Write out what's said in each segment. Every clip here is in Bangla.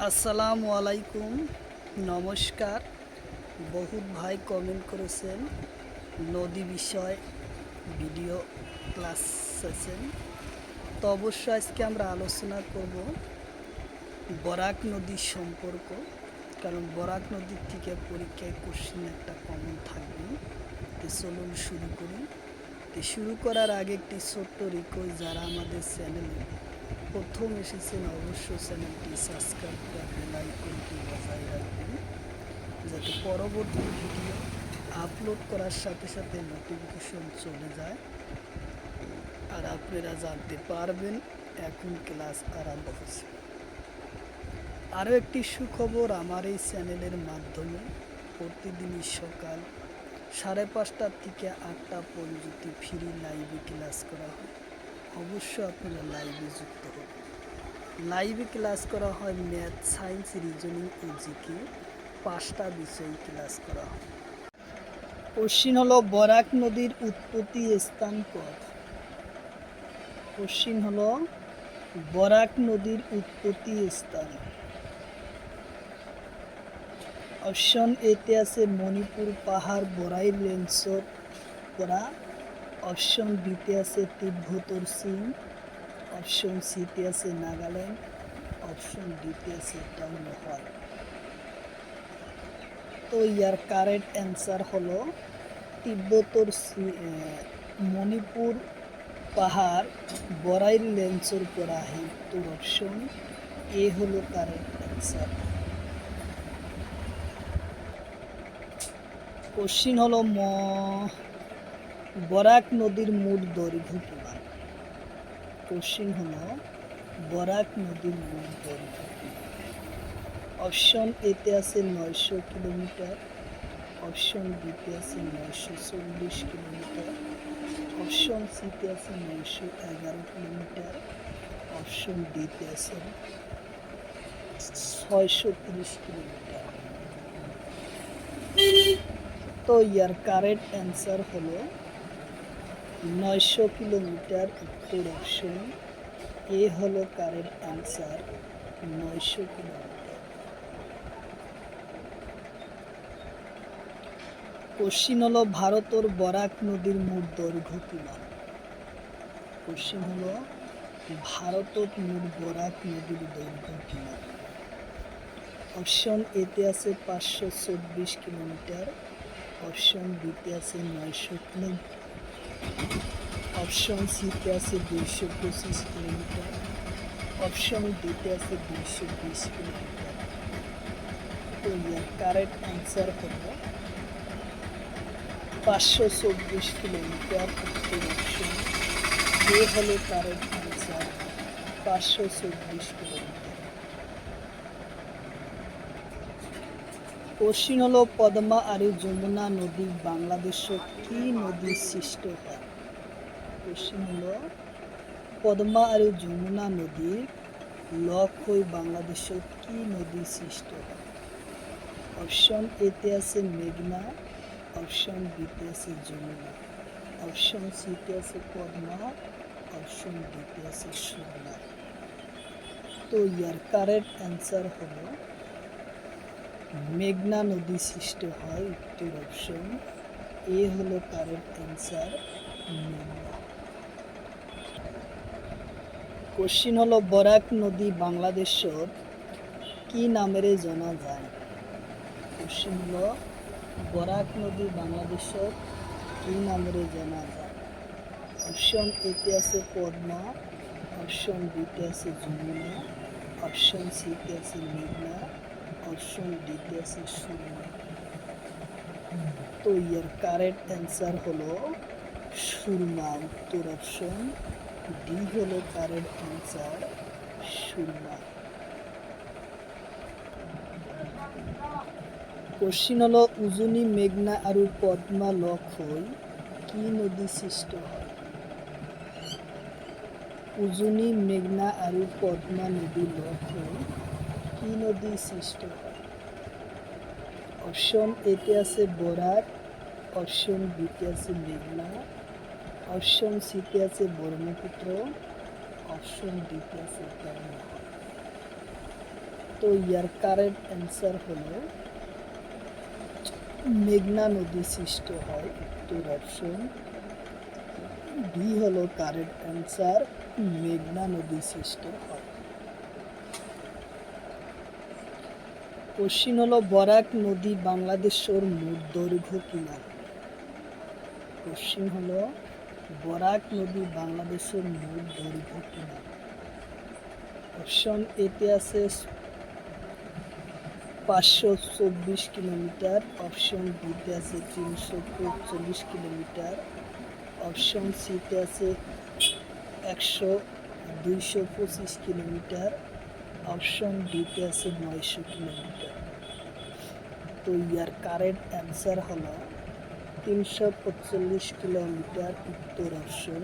আসসালামু আলাইকুম, নমস্কার। বহুত ভাই কমেন্ট করেছেন নদী বিষয় ভিডিও ক্লাস সেশন। তো অবশ্যই আজকে আমরা আলোচনা করব বরাক নদীর সম্পর্ক, কারণ বরাক নদীর থেকে পরীক্ষায় কোশ্চিন একটা কমন থাকবে। তো চলুন শুরু করি। তো শুরু করার আগে একটি ছোট্ট রিকোয়েস্ট, যারা আমাদের চ্যানেলে প্রথম এসেছেন অবশ্যই চ্যানেলটি সাবস্ক্রাইব করে বেল আইকনটি বজায় রাখবেন, যাতে পরবর্তী ভিডিও আপলোড করার সাথে সাথে নোটিফিকেশন চলে যায় আর আপনারা জানতে পারবেন এখন ক্লাস আরম্ভ হচ্ছে। আরও একটি সুখবর, আমার এই চ্যানেলের মাধ্যমে প্রতিদিনই সকাল 5:30 থেকে 8টা পর্যন্ত ফ্রি লাইভে ক্লাস করা হয়। অবশ্যই আপনারা লাইভে যুক্ত হবেন। লাইভে ক্লাস করা হয় ম্যাথ, সায়েন্স, রিজনিং ও জিকে 5টা বিষয় ক্লাস করা হয়। কোশ্চিন হলো বরাক নদীর উৎপত্তি স্থান কোথায়? কোশ্চিন হলো বরাক নদীর উৎপত্তি স্থান। অপশন এতে আছে মণিপুর পাহাড় বরাই রেঞ্জর পরা। অপশন বিতে আছে তিব্বতর চীন। অপশন সিতে আছে নাগাল্যান্ড। অপশন ডিতে আছে টাউন হল। তো ইয়ার কারেক্ট অ্যান্সার হলো তিব্বতর মণিপুর পাহাড় বরাইল লেন্সর পরা উত্তর অপশন এ হলো কারেক্ট অ্যান্সার। কোশ্চিন হলো বরাক নদীর মোট দৈর্ঘ্য কিমান? কোশ্চিন হলো বরাক নদীর মোট দৈর্ঘ্য। অপশন এতে আছে 900 কিলোমিটার। অপশন বিতে আছে 940 কিলোমিটার। অপশন সিতে আছে 911 কিলোমিটার। অপশন ডিতে আছে 630 কিলোমিটার। তো ইয়ার কারেক্ট অ্যান্সার হলো 900 কিলোমিটার, উত্তর অপশন এ হলো কারেক্ট অ্যান্সার, 900 কিলোমিটার। কোশ্চিন হলো ভারতের বরাক নদীর মোট দৈর্ঘ্য কিমান? কোশ্চিন হলো ভারতত মোট বরাক নদীর দৈর্ঘ্য কিমান? অপশন এতে আছে 524 কিলোমিটার। অপশন বিতে আছে 900 কিলোমিটার। অপশন সিতে আছে 225 কিলোমিটার। অপশন ডিতে আছে 220 কিলোমিটার। তো ইয়ার কারেক্ট অ্যান্সার হলো 524 কিলোমিটার, উত্তর অপশন এ হলো কারেক্ট অ্যান্সার, 524 কিলোমিটার। কোশ্চিন হলো পদ্মা আর যমুনা নদী বাংলাদেশত কি নদী সৃষ্ট হয়? কোশ্চিন হলো পদ্মা আর যমুনা নদীর লক হয়ে বাংলাদেশত কি নদী সৃষ্ট হয়? অপশন এতে আছে মেঘনা। অপশন বিতে আছে যমুনা। অপশন সিতে আছে পদ্মা। অপশন ডিতে আছে সুরমা। তো ইয়ার কারেক্ট অ্যান্সার হলো মেঘনা নদী সৃষ্টি হয়, উত্তর অপশন এ হলো কারেক্ট অ্যান্সার, মেঘনা। কোশ্চিন হলো বরাক নদী বাংলাদেশত কি নামেরে জানা যায়? কোশ্চিন হলো বরাক নদী বাংলাদেশত কি নামেরে জানা যায়? অপশন এতে আছে পদ্মা। অপশন বিতে আছে যমুনা। অপশন সিতে আছে মেঘনা। অপশন ডিতে আছে সুরমা। তো ইয়ার কারেক্ট অ্যান্সার হলো সুরমা, উত্তর অপশন ডি হলো কারেক্ট অ্যান্সার, সুরমা। কোশ্চিন হলো উজনি মেঘনা আর পদ্মা লক হই কি নদী সৃষ্ট হয়? উজনি মেঘনা আর পদ্মা নদী লক হই কি নদী সৃষ্ট হয়? অপশন এতে আছে বরাক। অপশন বিতে আছে মেঘনা। অপশন সিতে আছে ব্রহ্মপুত্র। অপশন ডিতে আছে টাউন হল। তো ইয়ার কারেক্ট অ্যান্সার হলো মেঘনা নদী সৃষ্টি হয়, উত্তর অপশন বি হলো কারেক্ট অ্যান্সার, মেঘনা নদী সৃষ্টি হয়। কোশ্চিন হলো বরাক নদী বাংলাদেশের মোট দৈর্ঘ্য কিমান। কোশ্চিন হলো বরাক নদী বাংলাদেশের মোট দৈর্ঘ্য কিমান। অপশন এতে আছে 524 কিলোমিটার, অপশন বিতে আছে 345 কিলোমিটার, অপশন সিতে আছে 225 কিলোমিটার, অপশন ডিতে আছে 900 কিলোমিটার। তো ইয়ার কারেক্ট অ্যান্সার হলো 345 কিলোমিটার, উত্তর অপশন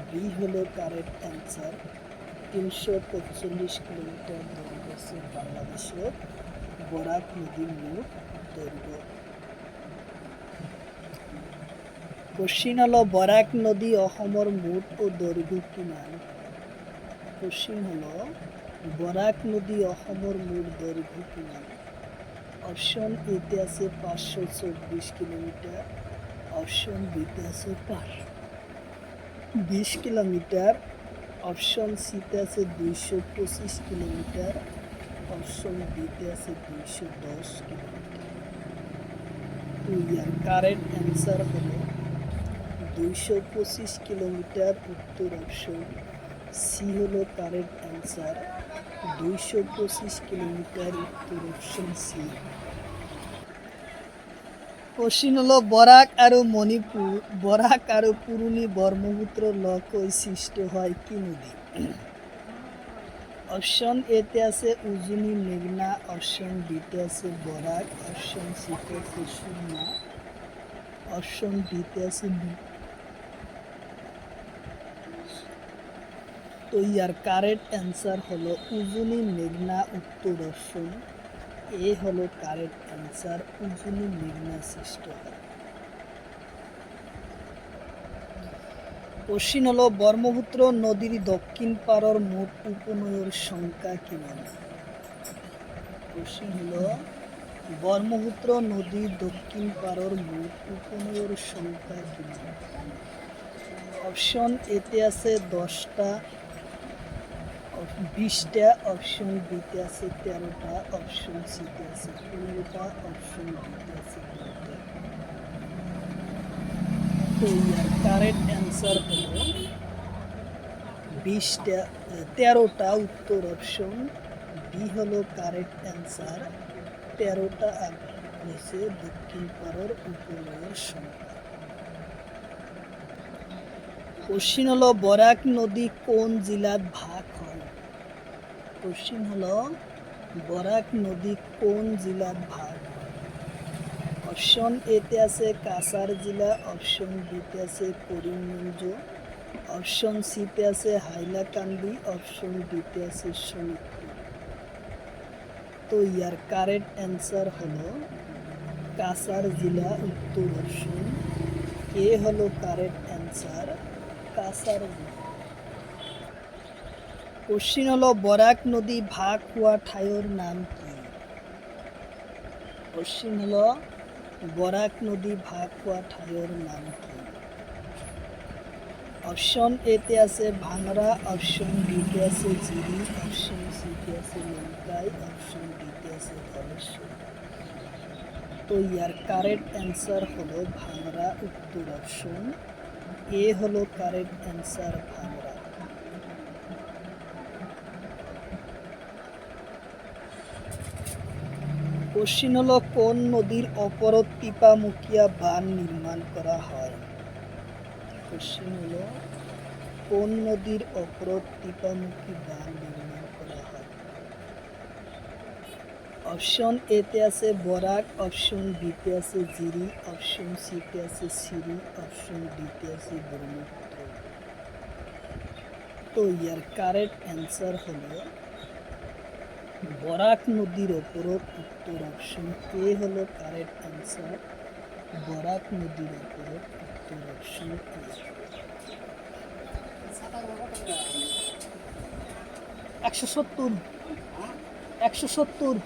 বি হলো কারেক্ট অ্যান্সার। 345 কিলোমিটার দৈর্ঘ্য আছে বাংলাদেশের বরাক নদীর মোট দৈর্ঘ্য। কোশ্চিন হলো বরাক নদী অসমৰ মোট ও দৈর্ঘ্য কিমান। কোশ্চিন হলো বরাক নদী অসমৰ মোট দৈর্ঘ্য কিমান। অপশন এতে আছে 524 কিলোমিটার, অপশন বিতে আছে 520 কিলোমিটার, অপশন সিতে আছে 225 কিলোমিটার, অপশন ডিতে আছে 210 কিলোমিটার। তো ইয়ার কারেক্ট অ্যান্সার হলো 225 কিলোমিটার, উত্তর অপশন সি হলো কারেক্ট অ্যান্সার। 225 কিলোমিটার, উত্তর অপশন সি। কোশ্চিন হলো বরাক আর পুরুলি ব্রহ্মপুত্র লকই সৃষ্টি হয় কি নদী। অপশন এতে আছে উজনি, মেঘনা, অপশন বিতে আছে বরাক, অপশন সিতে আছে সুরমা, অপশন ডিতে আছে তো ইয়ার কারেক্ট অ্যান্সার হলো উজনি মেঘনা, উত্তর অপশন এ হলো কারেক্ট অ্যান্সার, উজনি মেঘনা সৃষ্টি হয়। কোশ্চিন হলো ব্রহ্মপুত্র নদীর দক্ষিণ পাড়ের মোট উপনদীর সংখ্যা কিমান। কোশ্চিন হলো ব্রহ্মপুত্র নদীর দক্ষিণ পাড়ের মোট উপনদীর সংখ্যা কিমান। অপশন এতে আছে 10টা, 20টা, অপশন বিতে আছে 13টা, অপশন সিতে আছে 15টা, অপশন ডিতে আছে 2টা। তো ইয়ার কারেক্ট অ্যান্সার হলো 13টা, উত্তর অপশন বি হলো কারেক্ট অ্যান্সার। 13টা হচ্ছে দক্ষিণ পাড়ের উপনদীর সংখ্যা। কোশ্চিন হলো বরাক নদী কোন জেলাত ভাগ হয়। কোশ্চিন হলো বরাক নদী কোন জেলাত ভাগ হয়। অপশন এতে আছে কাছাড় জেলা, অপশন বিতে আছে করিমগঞ্জ, অপশন সিতে আছে হাইলাকান্দি, অপশন ডিতে আছে শোনিতপুর। তো ইয়ার কারেক্ট অ্যান্সার হলো কাছাড় জেলা, উত্তর অপশন এ হলো কারেক্ট অ্যান্সার, কাছাড় জেলা। কোশ্চিন হলো বরাক নদী ভাগ হওয়া ঠাইয়ের নাম কি। কোশ্চিন হলো বরাক নদী ভাগ হওয়া ঠাইয়ের নাম কি। অপশন এতে আছে ভাংরা, অপশন বিতে আছে জিরি, অপশন সিতে আছে লঙ্কাই, অপশন ডিতে আছে ধলেশ্বর। তো ইয়ার কারেক্ট অ্যান্সার হলো ভাংরা, উত্তর অপশন এ হলো কারেক্ট অ্যান্সার, ভাংরা। কোশ্চিন হলো কোন নদীর অপরত টিপামুখিয়া বাঁধ নির্মাণ করা হয়। কোশ্চিন হলো কোন নদীর অপরত টিপামুখী বাঁধ নির্মাণ করা হয়। অপশন এতে আছে বরাক, অপশন বিতে আছে জিরি, অপশন সিতে আছে সিরি, অপশন ডিতে আছে ব্রহ্মপুত্র। তো ইয়ার কারেক্ট অ্যান্সার হলো বরাক নদীর ওপরত, উত্তর অপশন এ হলো কারেক্ট অ্যান্সার, বরাক নদীর ওপরত, উত্তর অপশন এ। 170 170